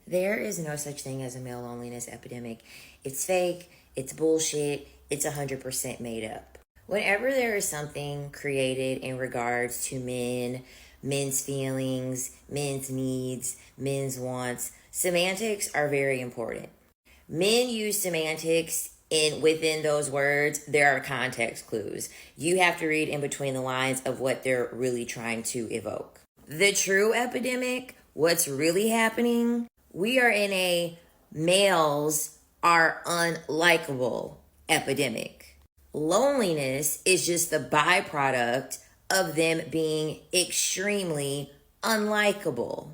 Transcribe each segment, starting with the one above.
There is no such thing as a male loneliness epidemic. It's fake, it's bullshit, it's 100% made up. Whenever there is something created in regards to men, men's feelings, men's needs, men's wants, semantics are very important. Men use semantics within those words. There are context clues. You have to read in between the lines of what they're really trying to evoke. The true epidemic, what's really happening, we are in a males are unlikable epidemic. Loneliness is just the byproduct of them being extremely unlikable.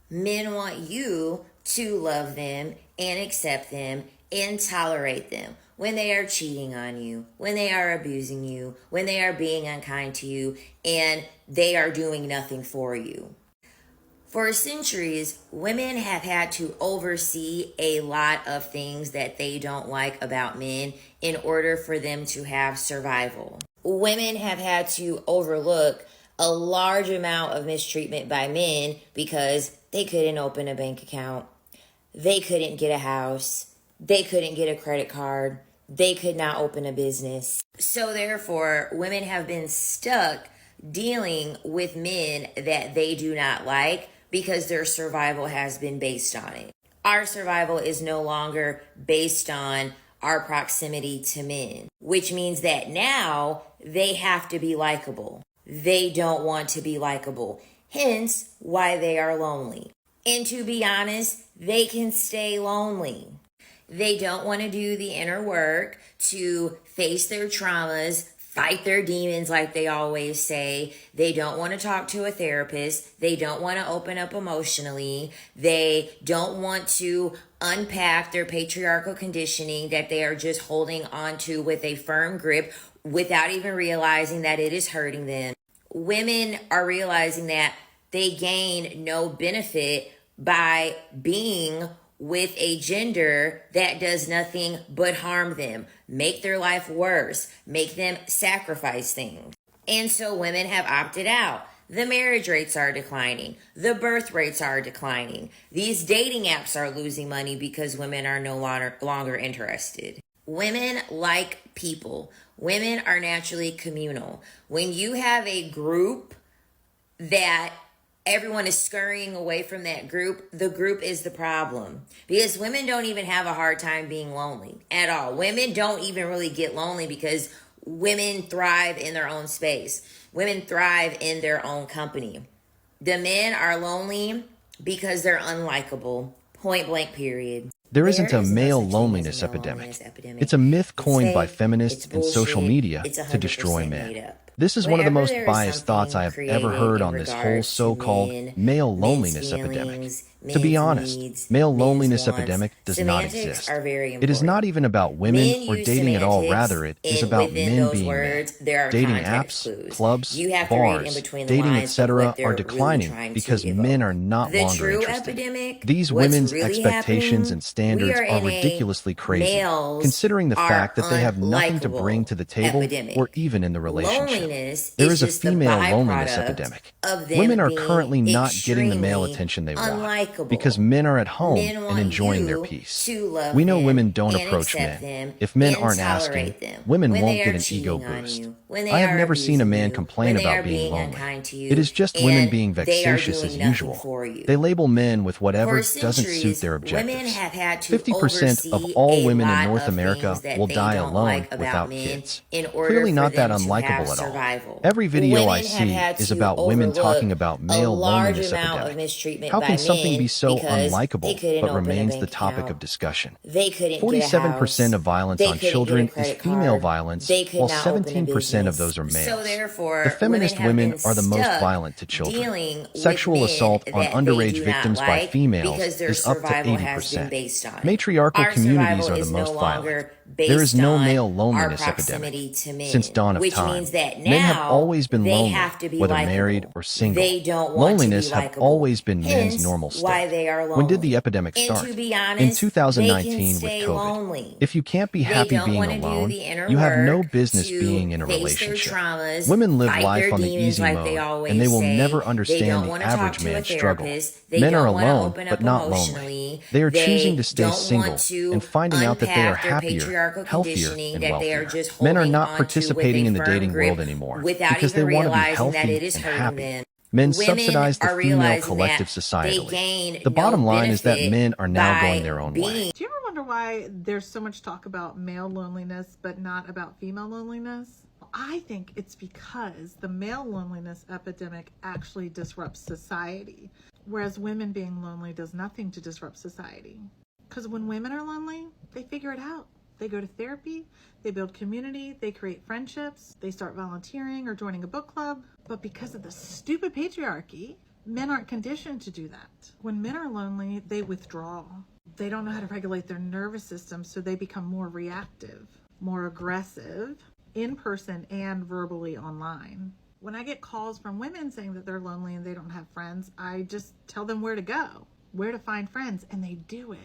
Men want you to love them and accept them and tolerate them when they are cheating on you, when they are abusing you, when they are being unkind to you, and they are doing nothing for you. For centuries, women have had to oversee a lot of things that they don't like about men in order for them to have survival. Women have had to overlook a large amount of mistreatment by men because they couldn't open a bank account, they couldn't get a house, they couldn't get a credit card, they could not open a business. So therefore, women have been stuck dealing with men that they do not like because their survival has been based on it. Our survival is no longer based on our proximity to men, which means that now they have to be likable. They don't want to be likable, hence why they are lonely. And to be honest, they can stay lonely. They don't want to do the inner work to face their traumas, fight their demons like they always say. They don't want to talk to a therapist. They don't want to open up emotionally. They don't want to unpack their patriarchal conditioning that they are just holding on to with a firm grip without even realizing that it is hurting them. Women are realizing that they gain no benefit by being with a gender that does nothing but harm them, make their life worse, make them sacrifice things. And so women have opted out. The marriage rates are declining. The birth rates are declining. These dating apps are losing money because women are no longer interested. Women like people. Women are naturally communal. When you have a group that everyone is scurrying away from that group, the group is the problem. Because women don't even have a hard time being lonely at all. Women don't even really get lonely because women thrive in their own space. Women thrive in their own company. The men are lonely because they're unlikable. Point blank, period. There isn't a male loneliness epidemic. It's a myth coined by feminists and social media to destroy men. This is one of the most biased thoughts I have ever heard on this whole so-called male loneliness epidemic. To be honest, male loneliness epidemic does not exist. It is not even about women or dating at all. Rather, it is about men being men. Dating apps, clubs, bars, dating, etc. are declining because men are not longer interested. These women's expectations and standards are ridiculously crazy, considering the fact that they have nothing to bring to the table or even in the relationship. There is a female loneliness epidemic. Women are currently not getting the male attention they want because men are at home and enjoying their peace. We know women don't approach men. If men aren't asking, women won't get an ego boost. I have never seen a man complain about being lonely. It is just women being vexatious as usual. They label men with whatever doesn't suit their objectives. 50% of all women in North America will die alone without kids. Clearly not that unlikable at all. Every video I see is about women talking about male loneliness epidemic. How can something be so unlikable but remains the topic of discussion? 47% of violence on children is female violence, while 17% of those are males. The feminist women are the most violent to children. Sexual assault on underage victims by females is up to 80%. Matriarchal communities are the most violent. There is no male loneliness epidemic since dawn of time. Men have now always been they lonely, have to be whether married likable. or single. They don't want to be Loneliness have likable. always been men's Hence, normal why state. they are When did the lonely. epidemic And to start? be In honest, they can 2019 with stay COVID. lonely. If you can't be They happy don't being want to do alone, the inner you have no work business to being in a face their relationship. traumas, Women live fight their life on the demons easy like they mode, and they always will say. never They understand don't the want to talk average to a man's struggle. therapist. They Men are don't want to alone, open but up not lonely. emotionally. They are choosing to They stay don't want single and to finding out that they are unpack their happier, patriarchal healthier, conditioning and that they are wealthier. just Men are holding not on to with participating a in the firm dating world grip anymore without because even they want to be realizing that it healthy is and hurting happy. them. Men Women subsidize the are female realizing that collective they societally. gain The no bottom line is that benefit men are now going by their own way. being. Do you ever wonder why there's so much talk about male loneliness but not about female loneliness? I think it's because the male loneliness epidemic actually disrupts society, whereas women being lonely does nothing to disrupt society. Because when women are lonely, they figure it out. They go to therapy, they build community, they create friendships, they start volunteering or joining a book club. But because of the stupid patriarchy, men aren't conditioned to do that. When men are lonely, they withdraw. They don't know how to regulate their nervous system, so they become more reactive, more aggressive, in person and verbally online. When I get calls from women saying that they're lonely and they don't have friends, I just tell them where to go, where to find friends, and they do it.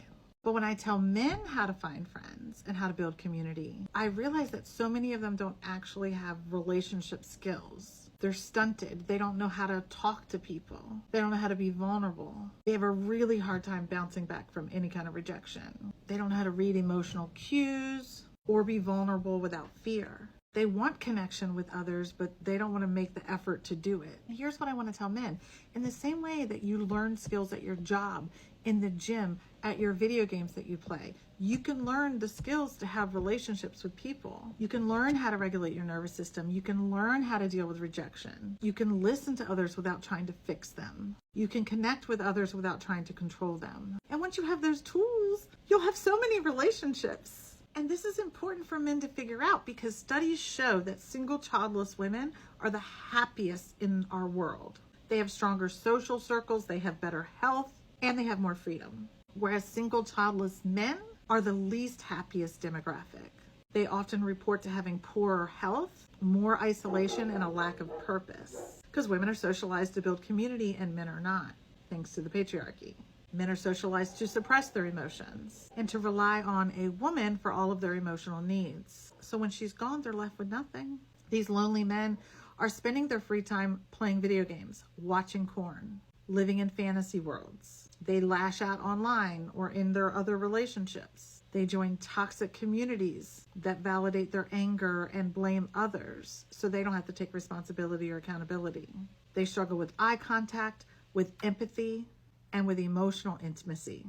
But when I tell men how to find friends and how to build community, I realize that so many of them don't actually have relationship skills. They're stunted. They don't know how to talk to people. They don't know how to be vulnerable. They have a really hard time bouncing back from any kind of rejection. They don't know how to read emotional cues or be vulnerable without fear. They want connection with others, but they don't want to make the effort to do it. Here's what I want to tell men. In the same way that you learn skills at your job, in the gym, at your video games that you play, you can learn the skills to have relationships with people. You can learn how to regulate your nervous system. You can learn how to deal with rejection. You can listen to others without trying to fix them. You can connect with others without trying to control them. And once you have those tools, you'll have so many relationships. And this is important for men to figure out because studies show that single childless women are the happiest in our world. They have stronger social circles, they have better health, and they have more freedom. Whereas single childless men are the least happiest demographic. They often report to having poorer health, more isolation, and a lack of purpose. Because women are socialized to build community and men are not, thanks to the patriarchy. Men are socialized to suppress their emotions and to rely on a woman for all of their emotional needs. So when she's gone, they're left with nothing. These lonely men are spending their free time playing video games, watching porn, living in fantasy worlds. They lash out online or in their other relationships. They join toxic communities that validate their anger and blame others so they don't have to take responsibility or accountability. They struggle with eye contact, with empathy, and with emotional intimacy.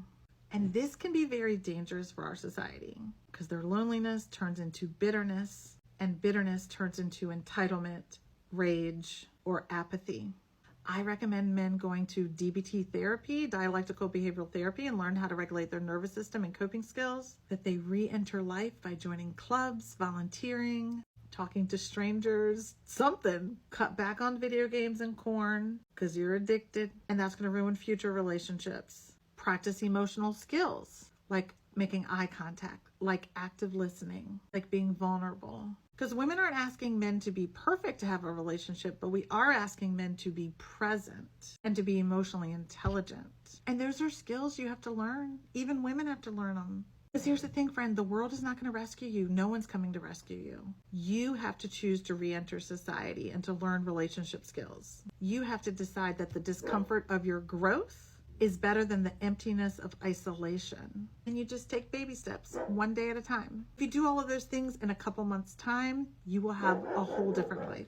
And this can be very dangerous for our society because their loneliness turns into bitterness, and bitterness turns into entitlement, rage, or apathy. I recommend men going to DBT therapy, dialectical behavioral therapy, and learn how to regulate their nervous system and coping skills, that they re-enter life by joining clubs, volunteering, talking to strangers, something. Cut back on video games and porn because you're addicted and that's going to ruin future relationships. Practice emotional skills like making eye contact, like active listening, like being vulnerable. Because women aren't asking men to be perfect to have a relationship, but we are asking men to be present and to be emotionally intelligent. And those are skills you have to learn. Even women have to learn them. Because here's the thing, friend, the world is not going to rescue you. No one's coming to rescue you. You have to choose to re-enter society and to learn relationship skills. You have to decide that the discomfort of your growth is better than the emptiness of isolation. And you just take baby steps, one day at a time. If you do all of those things in a couple months' time, you will have a whole different life.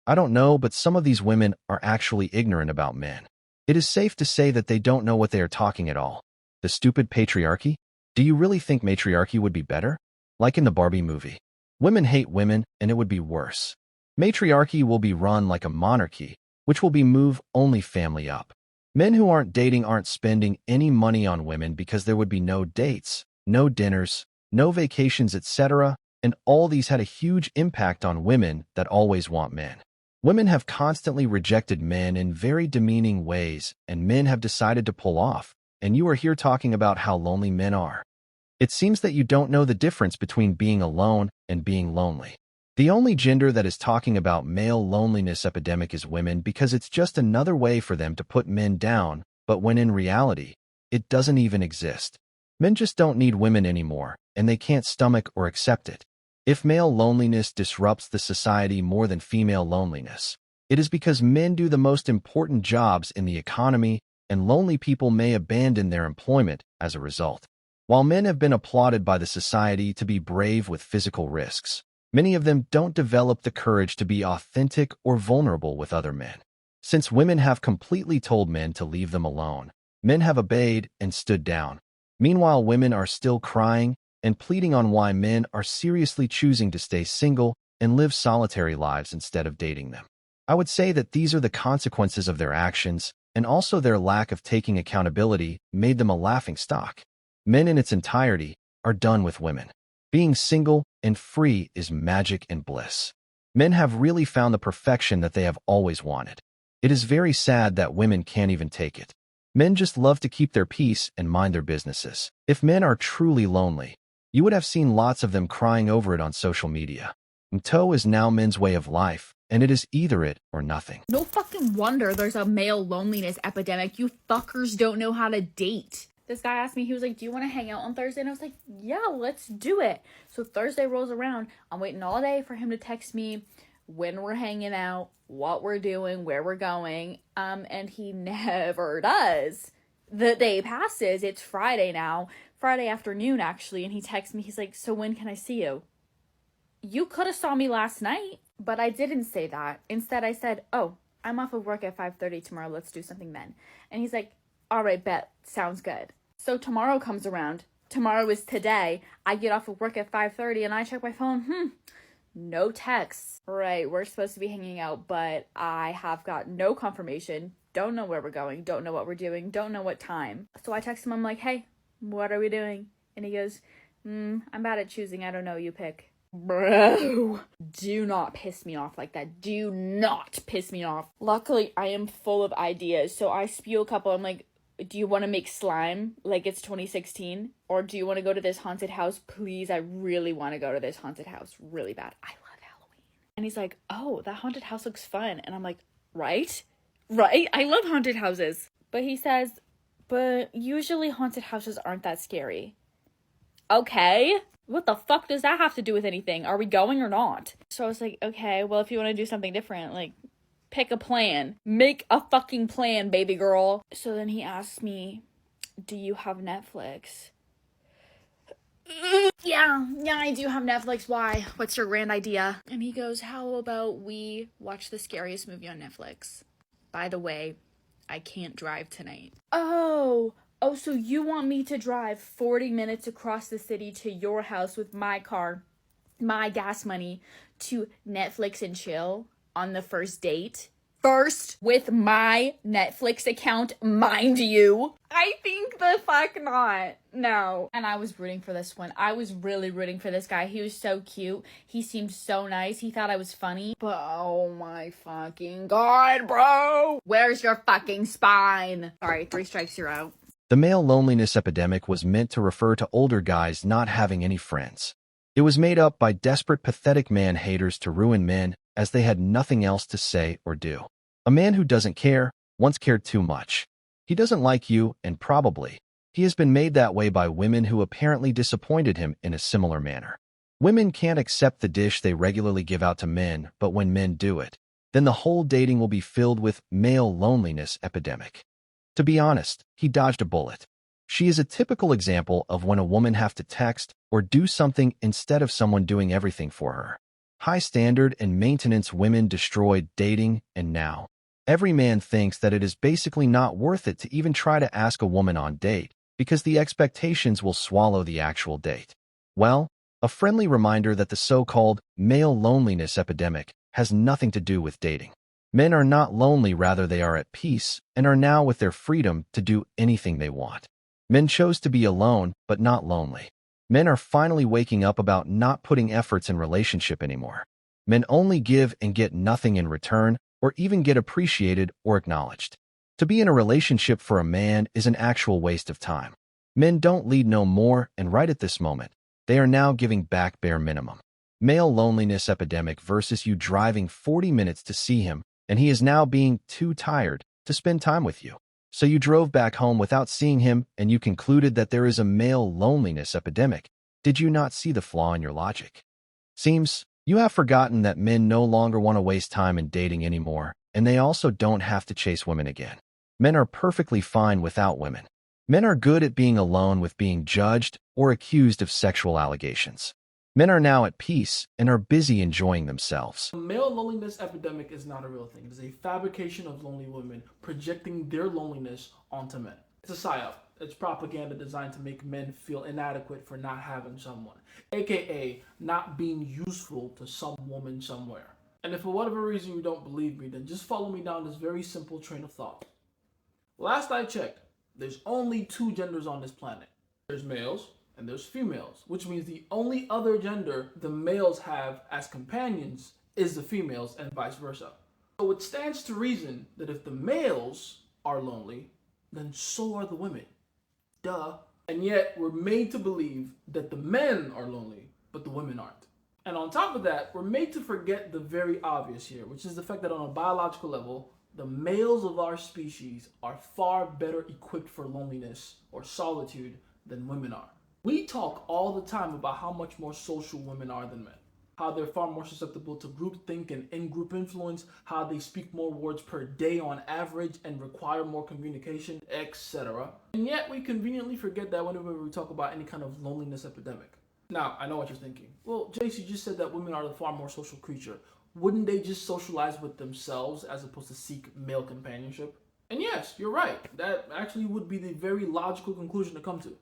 I don't know, but some of these women are actually ignorant about men. It is safe to say that they don't know what they are talking at all. The stupid patriarchy? Do you really think matriarchy would be better? Like in the Barbie movie. Women hate women, and it would be worse. Matriarchy will be run like a monarchy, which will be move only family up. Men who aren't dating aren't spending any money on women because there would be no dates, no dinners, no vacations, etc., and all these had a huge impact on women that always want men. Women have constantly rejected men in very demeaning ways, and men have decided to pull off, and you are here talking about how lonely men are. It seems that you don't know the difference between being alone and being lonely. The only gender that is talking about male loneliness epidemic is women because it's just another way for them to put men down, but when in reality, it doesn't even exist. Men just don't need women anymore, and they can't stomach or accept it. If male loneliness disrupts the society more than female loneliness, it is because men do the most important jobs in the economy, and lonely people may abandon their employment as a result. While men have been applauded by the society to be brave with physical risks, many of them don't develop the courage to be authentic or vulnerable with other men. Since women have completely told men to leave them alone, men have obeyed and stood down. Meanwhile, women are still crying and pleading on why men are seriously choosing to stay single and live solitary lives instead of dating them. I would say that these are the consequences of their actions, and also their lack of taking accountability made them a laughingstock. Men in its entirety are done with women. Being single and free is magic and bliss. Men have really found the perfection that they have always wanted. It is very sad that women can't even take it. Men just love to keep their peace and mind their businesses. If men are truly lonely, you would have seen lots of them crying over it on social media. Mto is now men's way of life, and it is either it or nothing. No fucking wonder there's a male loneliness epidemic. You fuckers don't know how to date. This guy asked me, he was like, do you want to hang out on Thursday? And I was like, yeah, let's do it. So Thursday rolls around. I'm waiting all day for him to text me when we're hanging out, what we're doing, where we're going. And he never does. The day passes. It's Friday now. Friday afternoon, actually. And he texts me. He's like, so when can I see you? You could have saw me last night. But I didn't say that. Instead, I said, oh, I'm off of work at 5:30 tomorrow. Let's do something then. And he's like, all right, bet. Sounds good. So tomorrow comes around. Tomorrow is today. I get off of work at 5:30 and I check my phone. No texts. Right, we're supposed to be hanging out, but I have got no confirmation. Don't know where we're going. Don't know what we're doing. Don't know what time. So I text him. I'm like, hey, what are we doing? And he goes, I'm bad at choosing. I don't know. You pick. Bro, do not piss me off like that. Do not piss me off. Luckily, I am full of ideas. So I spew a couple. I'm like, do you want to make slime like it's 2016? Or do you want to go to this haunted house? Please, I really want to go to this haunted house really bad. I love Halloween. And he's like, oh, that haunted house looks fun. And I'm like, right? I love haunted houses. But he says, but usually haunted houses aren't that scary. Okay. What the fuck does that have to do with anything? Are we going or not? So I was like, okay, well, if you want to do something different, like, pick a plan. Make a fucking plan, baby girl. So then he asks me, do you have Netflix? Yeah, I do have Netflix. Why? What's your grand idea? And he goes, how about we watch the scariest movie on Netflix? By the way, I can't drive tonight. Oh, so you want me to drive 40 minutes across the city to your house with my car, my gas money, to Netflix and chill on the first date? First, with my Netflix account, mind you. I think the fuck not. No. And I was rooting for this one. I was really rooting for this guy. He was so cute. He seemed so nice. He thought I was funny. But oh my fucking god, bro. Where's your fucking spine? Sorry, 3 strikes, you're out. The male loneliness epidemic was meant to refer to older guys not having any friends. It was made up by desperate, pathetic man-haters to ruin men as they had nothing else to say or do. A man who doesn't care once cared too much. He doesn't like you, and probably he has been made that way by women who apparently disappointed him in a similar manner. Women can't accept the dish they regularly give out to men, but when men do it, then the whole dating will be filled with male loneliness epidemic. To be honest, he dodged a bullet. She is a typical example of when a woman has to text or do something instead of someone doing everything for her. High standard and maintenance women destroyed dating, and now every man thinks that it is basically not worth it to even try to ask a woman on date because the expectations will swallow the actual date. Well, a friendly reminder that the so-called male loneliness epidemic has nothing to do with dating. Men are not lonely, rather they are at peace and are now with their freedom to do anything they want. Men chose to be alone, but not lonely. Men are finally waking up about not putting efforts in relationship anymore. Men only give and get nothing in return, or even get appreciated or acknowledged. To be in a relationship for a man is an actual waste of time. Men don't lead no more, and right at this moment, they are now giving back bare minimum. Male loneliness epidemic versus you driving 40 minutes to see him, and he is now being too tired to spend time with you. So you drove back home without seeing him, and you concluded that there is a male loneliness epidemic. Did you not see the flaw in your logic? Seems you have forgotten that men no longer want to waste time in dating anymore, and they also don't have to chase women again. Men are perfectly fine without women. Men are good at being alone with being judged or accused of sexual allegations. Men are now at peace and are busy enjoying themselves. The male loneliness epidemic is not a real thing. It is a fabrication of lonely women projecting their loneliness onto men. It's a psyop. It's propaganda designed to make men feel inadequate for not having someone, aka not being useful to some woman somewhere. And if for whatever reason you don't believe me, then just follow me down this very simple train of thought. Last I checked, there's only two genders on this planet. There's males and there's females, which means the only other gender the males have as companions is the females and vice versa. So it stands to reason that if the males are lonely, then so are the women. Duh. And yet we're made to believe that the men are lonely, but the women aren't. And on top of that, we're made to forget the very obvious here, which is the fact that on a biological level, the males of our species are far better equipped for loneliness or solitude than women are. We talk all the time about how much more social women are than men, how they're far more susceptible to groupthink and in-group influence, how they speak more words per day on average and require more communication, etc. And yet we conveniently forget that whenever we talk about any kind of loneliness epidemic. Now, I know what you're thinking. Well, Jace, you just said that women are the far more social creature. Wouldn't they just socialize with themselves as opposed to seek male companionship? And yes, you're right. That actually would be the very logical conclusion to come to.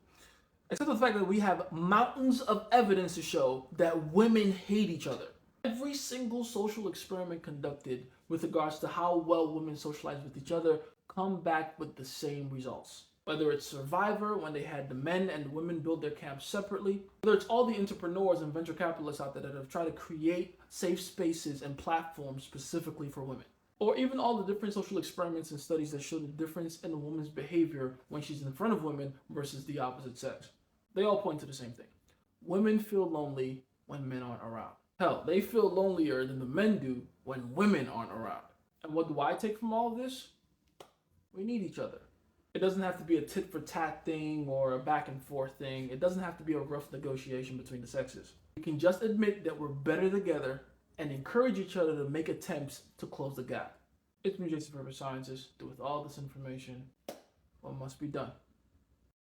Except for the fact that we have mountains of evidence to show that women hate each other. Every single social experiment conducted with regards to how well women socialize with each other come back with the same results. Whether it's Survivor, when they had the men and the women build their camps separately, whether it's all the entrepreneurs and venture capitalists out there that have tried to create safe spaces and platforms specifically for women. Or even all the different social experiments and studies that show the difference in a woman's behavior when she's in front of women versus the opposite sex. They all point to the same thing. Women feel lonely when men aren't around. Hell, they feel lonelier than the men do when women aren't around. And what do I take from all of this? We need each other. It doesn't have to be a tit for tat thing or a back and forth thing. It doesn't have to be a rough negotiation between the sexes. We can just admit that we're better together and encourage each other to make attempts to close the gap. It's me, Jason, Forever Scientist. With all this information, what must be done?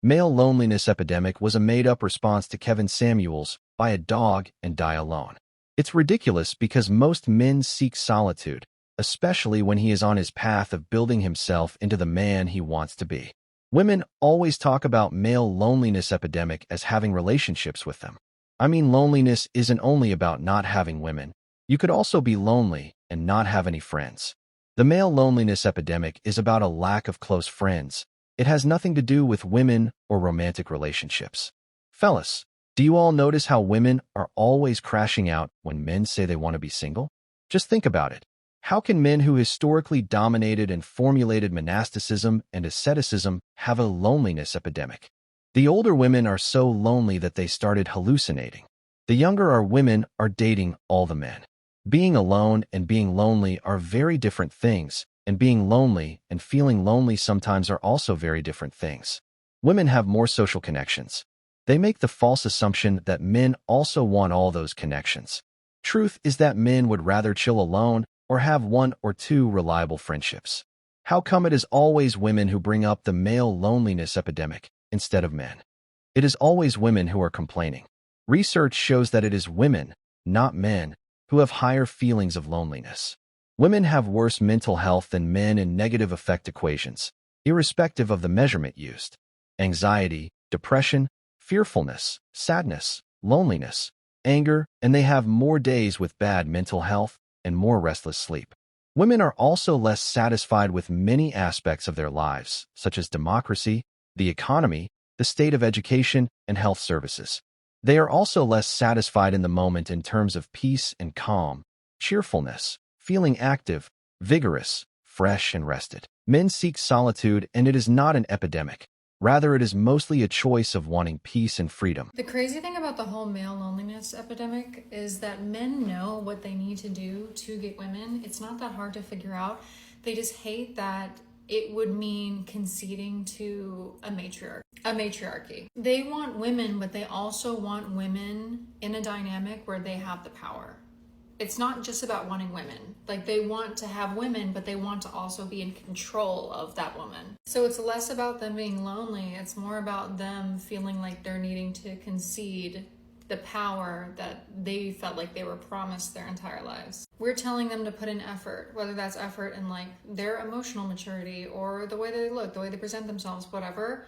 Male loneliness epidemic was a made-up response to Kevin Samuels' "Buy a dog and die alone." It's ridiculous because most men seek solitude, especially when he is on his path of building himself into the man he wants to be. Women always talk about male loneliness epidemic as having relationships with them. I mean, loneliness isn't only about not having women. You could also be lonely and not have any friends. The male loneliness epidemic is about a lack of close friends. It has nothing to do with women or romantic relationships. Fellas, do you all notice how women are always crashing out when men say they want to be single? Just think about it. How can men who historically dominated and formulated monasticism and asceticism have a loneliness epidemic? The older women are so lonely that they started hallucinating. The younger our women are dating all the men. Being alone and being lonely are very different things, and being lonely and feeling lonely sometimes are also very different things. Women have more social connections. They make the false assumption that men also want all those connections. Truth is that men would rather chill alone or have one or two reliable friendships. How come it is always women who bring up the male loneliness epidemic instead of men? It is always women who are complaining. Research shows that it is women, not men, who have higher feelings of loneliness. Women have worse mental health than men in negative affect equations, irrespective of the measurement used. Anxiety, depression, fearfulness, sadness, loneliness, anger, and they have more days with bad mental health and more restless sleep. Women are also less satisfied with many aspects of their lives, such as democracy, the economy, the state of education, and health services. They are also less satisfied in the moment in terms of peace and calm, cheerfulness, feeling active, vigorous, fresh, and rested. Men seek solitude, and it is not an epidemic. Rather, it is mostly a choice of wanting peace and freedom. The crazy thing about the whole male loneliness epidemic is that men know what they need to do to get women. It's not that hard to figure out. They just hate that it would mean conceding to a matriarchy. They want women, but they also want women in a dynamic where they have the power. It's not just about wanting women. Like, they want to have women, but they want to also be in control of that woman. So it's less about them being lonely. It's more about them feeling like they're needing to concede the power that they felt like they were promised their entire lives. We're telling them to put in effort, whether that's effort in like their emotional maturity or the way they look, the way they present themselves, whatever.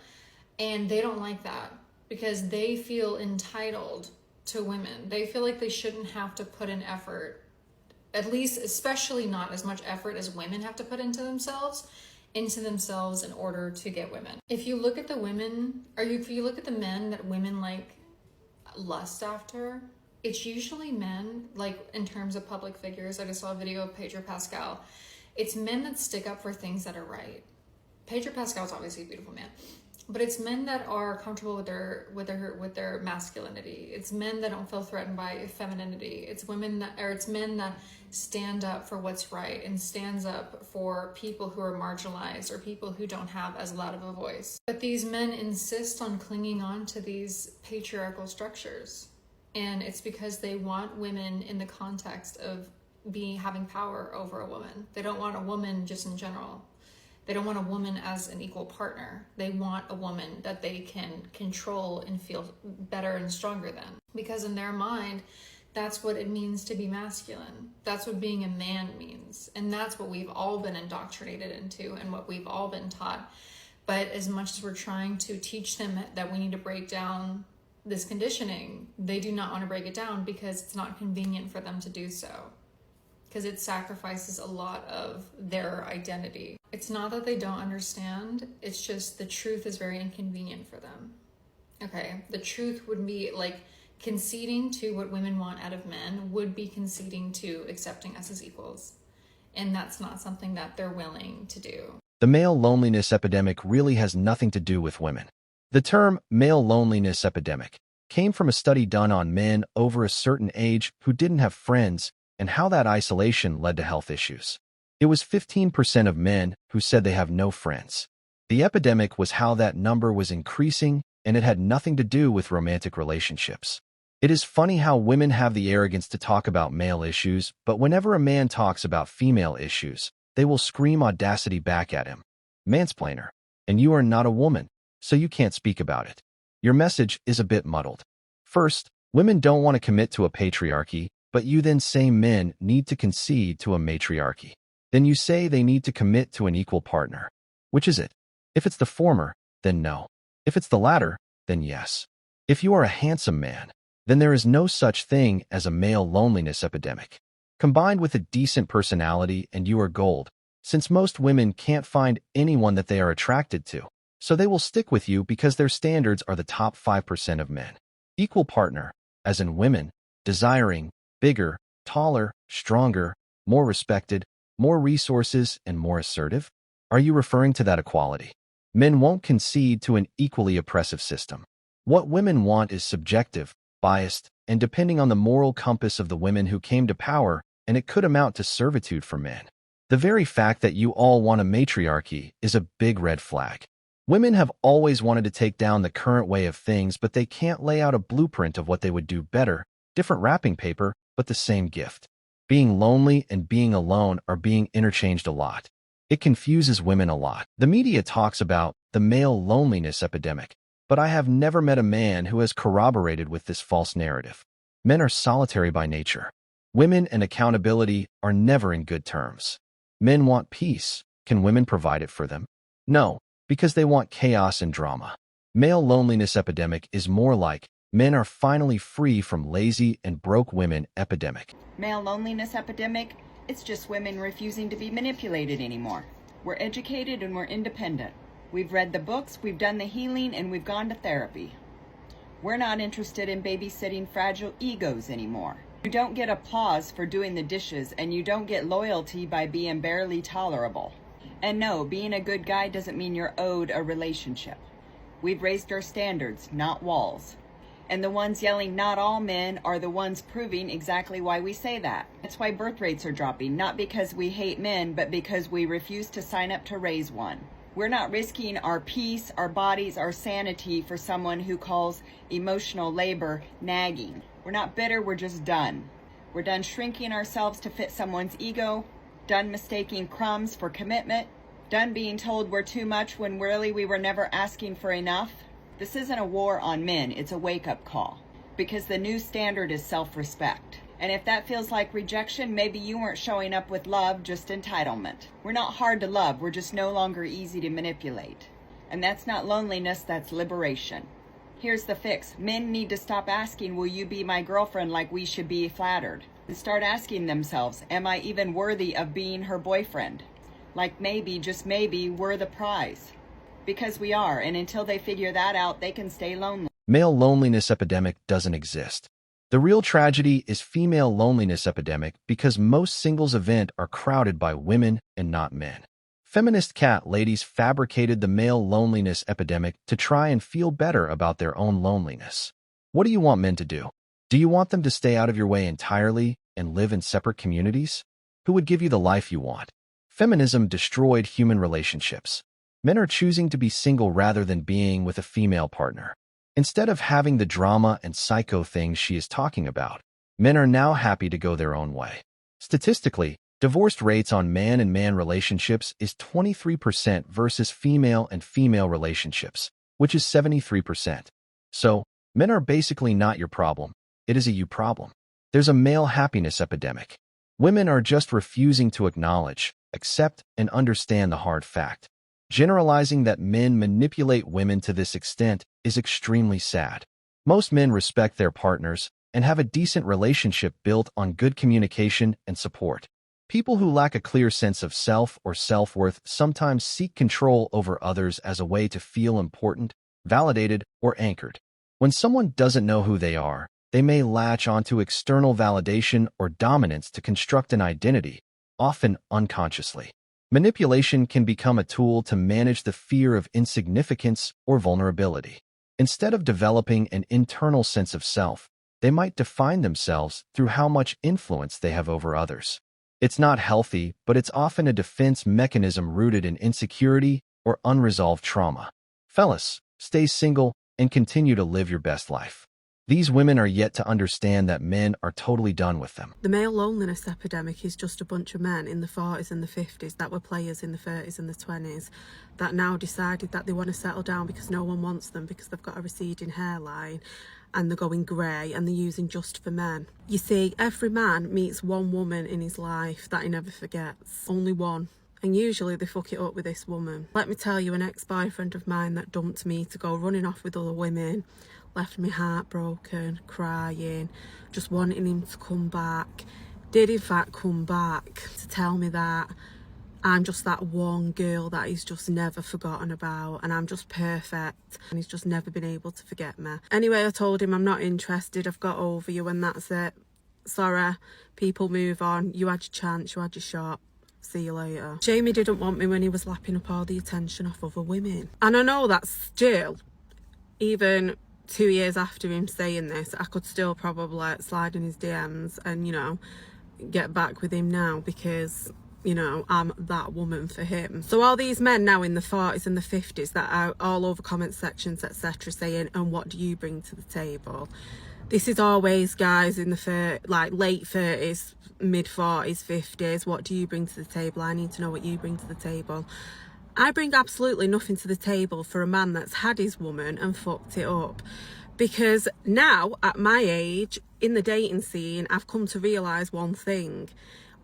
And they don't like that because they feel entitled to women. They feel like they shouldn't have to put in effort, at least, especially not as much effort as women have to put into themselves in order to get women. If you look at the women, or if you look at the men that women like lust after, it's usually men, like in terms of public figures. I just saw a video of Pedro Pascal. It's men that stick up for things that are right. Pedro Pascal is obviously a beautiful man, but it's men that are comfortable with their masculinity. It's men that don't feel threatened by femininity. It's men that stand up for what's right and stands up for people who are marginalized or people who don't have as loud of a voice. But these men insist on clinging on to these patriarchal structures. And it's because they want women in the context of having power over a woman. They don't want a woman just in general. They don't want a woman as an equal partner. They want a woman that they can control and feel better and stronger than. Because in their mind, that's what it means to be masculine. That's what being a man means. And that's what we've all been indoctrinated into and what we've all been taught. But as much as we're trying to teach them that we need to break down this conditioning, they do not want to break it down because it's not convenient for them to do so. Because it sacrifices a lot of their identity. It's not that they don't understand, it's just the truth is very inconvenient for them. Okay, the truth would be like conceding to what women want out of men would be conceding to accepting us as equals. And that's not something that they're willing to do. The male loneliness epidemic really has nothing to do with women. The term male loneliness epidemic came from a study done on men over a certain age who didn't have friends and how that isolation led to health issues. It was 15% of men who said they have no friends. The epidemic was how that number was increasing, and it had nothing to do with romantic relationships. It is funny how women have the arrogance to talk about male issues, but whenever a man talks about female issues, they will scream audacity back at him. Mansplainer. And you are not a woman, so you can't speak about it. Your message is a bit muddled. First, women don't want to commit to a patriarchy, but you then say men need to concede to a matriarchy. Then you say they need to commit to an equal partner. Which is it? If it's the former, then no. If it's the latter, then yes. If you are a handsome man, then there is no such thing as a male loneliness epidemic. Combined with a decent personality and you are gold, since most women can't find anyone that they are attracted to, so they will stick with you because their standards are the top 5% of men. Equal partner, as in women, desiring, bigger, taller, stronger, more respected, more resources, and more assertive? Are you referring to that equality? Men won't concede to an equally oppressive system. What women want is subjective, biased, and depending on the moral compass of the women who came to power, and it could amount to servitude for men. The very fact that you all want a matriarchy is a big red flag. Women have always wanted to take down the current way of things, but they can't lay out a blueprint of what they would do better, different wrapping paper, but the same gift. Being lonely and being alone are being interchanged a lot. It confuses women a lot. The media talks about the male loneliness epidemic, but I have never met a man who has corroborated with this false narrative. Men are solitary by nature. Women and accountability are never in good terms. Men want peace. Can women provide it for them? No, because they want chaos and drama. Male loneliness epidemic is more like men are finally free from lazy and broke women epidemic. Male loneliness epidemic, it's just women refusing to be manipulated anymore. We're educated and we're independent. We've read the books, we've done the healing, and we've gone to therapy. We're not interested in babysitting fragile egos anymore. You don't get applause for doing the dishes, and you don't get loyalty by being barely tolerable. And no, being a good guy doesn't mean you're owed a relationship. We've raised our standards, not walls. And the ones yelling not all men are the ones proving exactly why we say that. That's why birth rates are dropping, not because we hate men, but because we refuse to sign up to raise one. We're not risking our peace, our bodies, our sanity for someone who calls emotional labor nagging. We're not bitter, we're just done. We're done shrinking ourselves to fit someone's ego, done mistaking crumbs for commitment, done being told we're too much when really we were never asking for enough. This isn't a war on men, it's a wake-up call. Because the new standard is self-respect. And if that feels like rejection, maybe you weren't showing up with love, just entitlement. We're not hard to love, we're just no longer easy to manipulate. And that's not loneliness, that's liberation. Here's the fix. Men need to stop asking, will you be my girlfriend, like we should be flattered. And start asking themselves, am I even worthy of being her boyfriend? Like maybe, just maybe, we're the prize. Because we are, and until they figure that out, they can stay lonely. Male loneliness epidemic doesn't exist. The real tragedy is female loneliness epidemic because most singles events are crowded by women and not men. Feminist cat ladies fabricated the male loneliness epidemic to try and feel better about their own loneliness. What do you want men to do? Do you want them to stay out of your way entirely and live in separate communities? Who would give you the life you want? Feminism destroyed human relationships. Men are choosing to be single rather than being with a female partner. Instead of having the drama and psycho things she is talking about, men are now happy to go their own way. Statistically, divorce rates on man and man relationships is 23% versus female and female relationships, which is 73%. So, men are basically not your problem. It is a you problem. There's a male happiness epidemic. Women are just refusing to acknowledge, accept, and understand the hard fact. Generalizing that men manipulate women to this extent is extremely sad. Most men respect their partners and have a decent relationship built on good communication and support. People who lack a clear sense of self or self-worth sometimes seek control over others as a way to feel important, validated, or anchored. When someone doesn't know who they are, they may latch onto external validation or dominance to construct an identity, often unconsciously. Manipulation can become a tool to manage the fear of insignificance or vulnerability. Instead of developing an internal sense of self, they might define themselves through how much influence they have over others. It's not healthy, but it's often a defense mechanism rooted in insecurity or unresolved trauma. Fellas, stay single and continue to live your best life. These women are yet to understand that men are totally done with them. The male loneliness epidemic is just a bunch of men in the 40s and the 50s that were players in the 30s and the 20s that now decided that they want to settle down because no one wants them because they've got a receding hairline and they're going grey and they're using just for men. You see, every man meets one woman in his life that he never forgets. Only one. And usually they fuck it up with this woman. Let me tell you, an ex-boyfriend of mine that dumped me to go running off with other women left me heartbroken, crying, just wanting him to come back. Did in fact come back to tell me that I'm just that one girl that he's just never forgotten about and I'm just perfect and he's just never been able to forget me. Anyway, I told him I'm not interested, I've got over you and that's it. Sorry, people move on. You had your chance, you had your shot. See you later. Jamie didn't want me when he was lapping up all the attention off other women. And I know that still, even 2 years after him saying this, I could still probably slide in his DMs and, you know, get back with him now because, you know, I'm that woman for him. So all these men now in the 40s and the 50s that are all over comment sections, etc., saying, and what do you bring to the table? This is always guys in the late 30s, mid 40s, 50s. What do you bring to the table? I need to know what you bring to the table. I bring absolutely nothing to the table for a man that's had his woman and fucked it up. Because now, at my age, in the dating scene, I've come to realise one thing.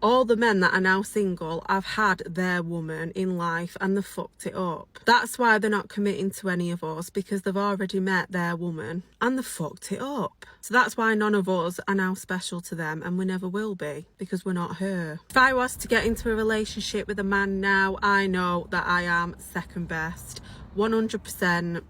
All the men that are now single have had their woman in life and they've fucked it up. That's why they're not committing to any of us, because they've already met their woman and they've fucked it up. So that's why none of us are now special to them, and we never will be, because we're not her. If I was to get into a relationship with a man now, I know that I am second best, 100%.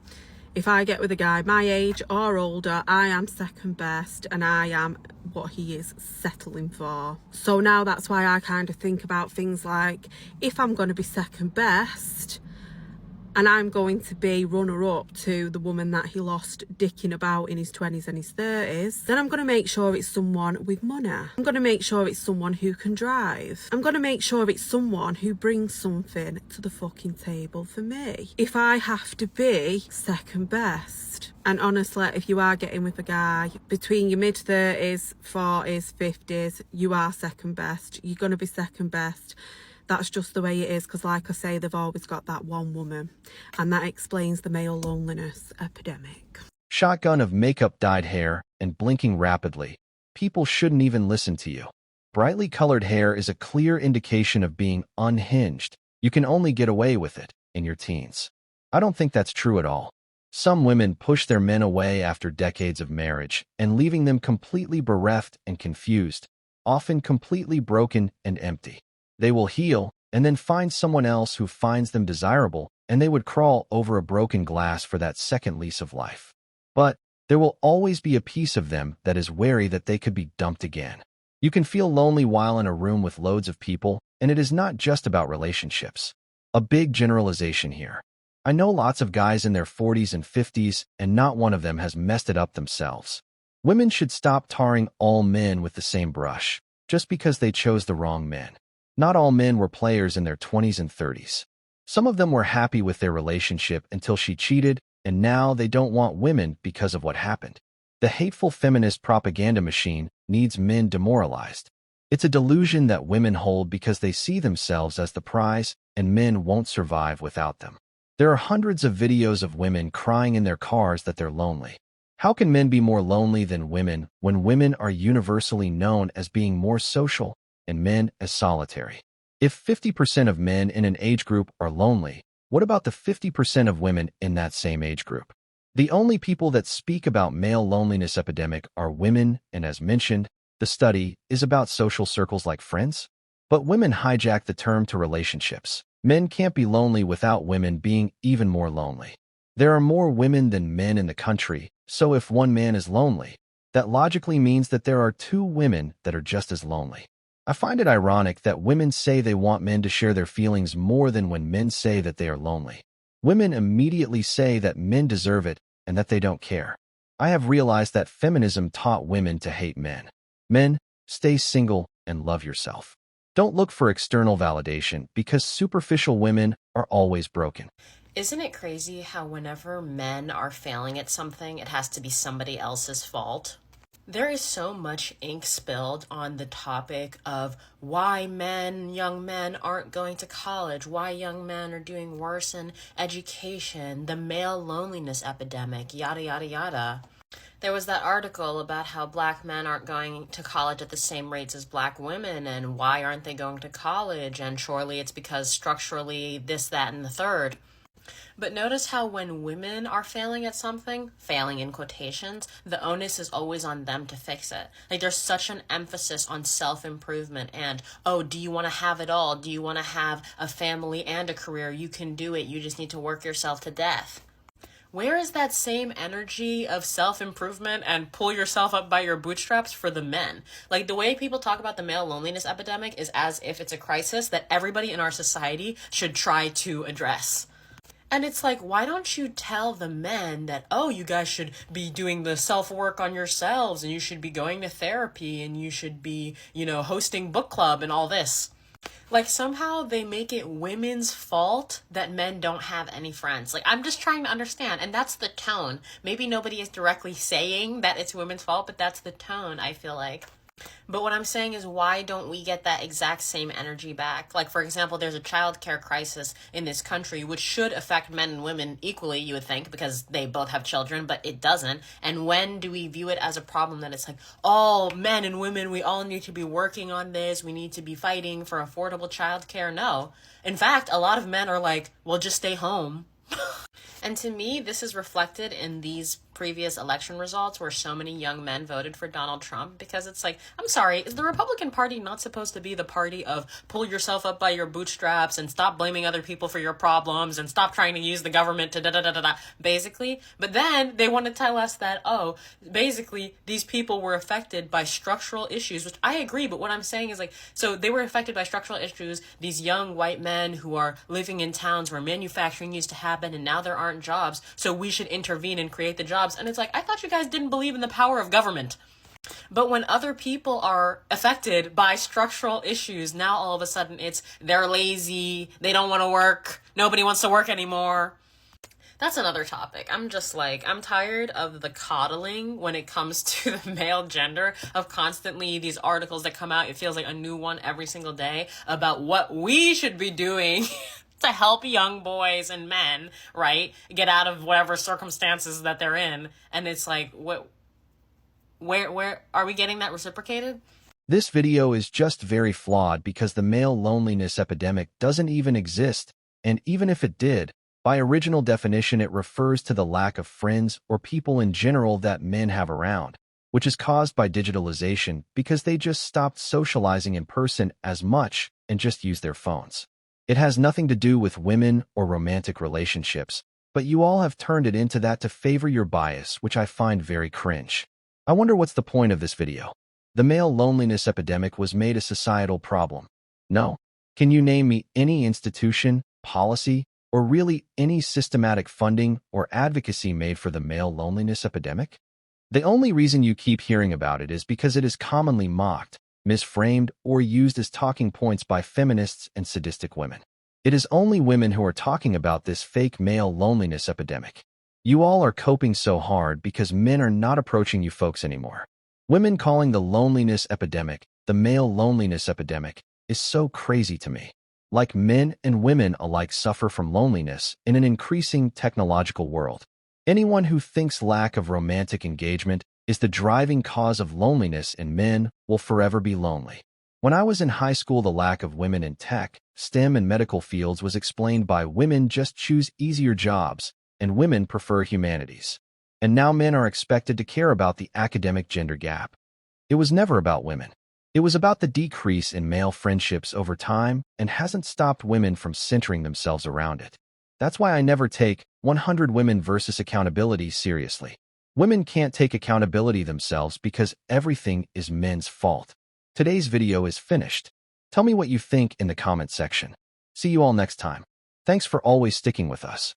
If I get with a guy my age or older, I am second best and I am what he is settling for. So now that's why I kind of think about things like, if I'm going to be second best, and I'm going to be runner-up to the woman that he lost dicking about in his 20s and his 30s, then I'm going to make sure it's someone with money. I'm going to make sure it's someone who can drive. I'm going to make sure it's someone who brings something to the fucking table for me. If I have to be second best. And honestly, if you are getting with a guy between your mid-30s, 40s, 50s, you are second best. You're going to be second best. That's just the way it is, because like I say, they've always got that one woman. And that explains the male loneliness epidemic. Shotgun of makeup, dyed hair, and blinking rapidly. People shouldn't even listen to you. Brightly colored hair is a clear indication of being unhinged. You can only get away with it in your teens. I don't think that's true at all. Some women push their men away after decades of marriage and leaving them completely bereft and confused, often completely broken and empty. They will heal and then find someone else who finds them desirable, and they would crawl over a broken glass for that second lease of life. But there will always be a piece of them that is wary that they could be dumped again. You can feel lonely while in a room with loads of people, and it is not just about relationships. A big generalization here. I know lots of guys in their 40s and 50s, and not one of them has messed it up themselves. Women should stop tarring all men with the same brush, just because they chose the wrong men. Not all men were players in their 20s and 30s. Some of them were happy with their relationship until she cheated, and now they don't want women because of what happened. The hateful feminist propaganda machine needs men demoralized. It's a delusion that women hold because they see themselves as the prize, and men won't survive without them. There are hundreds of videos of women crying in their cars that they're lonely. How can men be more lonely than women when women are universally known as being more social and men as solitary? If 50% of men in an age group are lonely, what about the 50% of women in that same age group? The only people that speak about male loneliness epidemic are women, and as mentioned, the study is about social circles like friends. But women hijack the term to relationships. Men can't be lonely without women being even more lonely. There are more women than men in the country, so if one man is lonely, that logically means that there are two women that are just as lonely. I find it ironic that women say they want men to share their feelings more than when men say that they are lonely. Women immediately say that men deserve it and that they don't care. I have realized that feminism taught women to hate men. Men, stay single and love yourself. Don't look for external validation because superficial women are always broken. Isn't it crazy how whenever men are failing at something, it has to be somebody else's fault? There is so much ink spilled on the topic of why young men aren't going to college, why young men are doing worse in education, the male loneliness epidemic, yada, yada, yada. There was that article about how black men aren't going to college at the same rates as black women, and why aren't they going to college, and surely it's because structurally this, that, and the third. But notice how when women are failing at something, failing in quotations, the onus is always on them to fix it. Like there's such an emphasis on self-improvement and, oh, do you want to have it all? Do you want to have a family and a career? You can do it. You just need to work yourself to death. Where is that same energy of self-improvement and pull yourself up by your bootstraps for the men? Like the way people talk about the male loneliness epidemic is as if it's a crisis that everybody in our society should try to address. And it's like, why don't you tell the men that, oh, you guys should be doing the self-work on yourselves and you should be going to therapy and you should be, hosting book club and all this. Like somehow they make it women's fault that men don't have any friends. Like I'm just trying to understand, and that's the tone. Maybe nobody is directly saying that it's women's fault, but that's the tone, I feel like. But what I'm saying is, why don't we get that exact same energy back? Like, for example, there's a childcare crisis in this country, which should affect men and women equally, you would think, because they both have children, but it doesn't. And when do we view it as a problem that it's like, all men and women, we all need to be working on this, we need to be fighting for affordable childcare? No. In fact, a lot of men are like, well, just stay home. And to me, this is reflected in these previous election results where so many young men voted for Donald Trump, because it's like, I'm sorry, is the Republican Party not supposed to be the party of pull yourself up by your bootstraps and stop blaming other people for your problems and stop trying to use the government to da-da-da-da-da, basically? But then they want to tell us that, oh, basically these people were affected by structural issues, which I agree, but what I'm saying is like, so they were affected by structural issues, these young white men who are living in towns where manufacturing used to happen and now there aren't jobs, so we should intervene and create the jobs. And it's like, I thought you guys didn't believe in the power of government. But when other people are affected by structural issues, now all of a sudden it's they're lazy, they don't want to work, nobody wants to work anymore. That's another topic. I'm just like, I'm tired of the coddling when it comes to the male gender, of constantly these articles that come out. It feels like a new one every single day about what we should be doing to help young boys and men, right, get out of whatever circumstances that they're in. And it's like, where are we getting that reciprocated? This video is just very flawed because the male loneliness epidemic doesn't even exist, and even if it did, by original definition it refers to the lack of friends or people in general that men have around, which is caused by digitalization because they just stopped socializing in person as much and just use their phones. It has nothing to do with women or romantic relationships, but you all have turned it into that to favor your bias, which I find very cringe. I wonder what's the point of this video. The male loneliness epidemic was made a societal problem. No. Can you name me any institution, policy, or really any systematic funding or advocacy made for the male loneliness epidemic? The only reason you keep hearing about it is because it is commonly mocked, misframed, or used as talking points by feminists and sadistic women. It is only women who are talking about this fake male loneliness epidemic. You all are coping so hard because men are not approaching you folks anymore. Women calling the loneliness epidemic the male loneliness epidemic is so crazy to me. Like men and women alike suffer from loneliness in an increasing technological world. Anyone who thinks lack of romantic engagement is the driving cause of loneliness in men will forever be lonely. When I was in high school, the lack of women in tech, STEM, and medical fields was explained by women just choose easier jobs, and women prefer humanities. And now men are expected to care about the academic gender gap. It was never about women. It was about the decrease in male friendships over time and hasn't stopped women from centering themselves around it. That's why I never take 100 women versus accountability seriously. Women can't take accountability themselves because everything is men's fault. Today's video is finished. Tell me what you think in the comment section. See you all next time. Thanks for always sticking with us.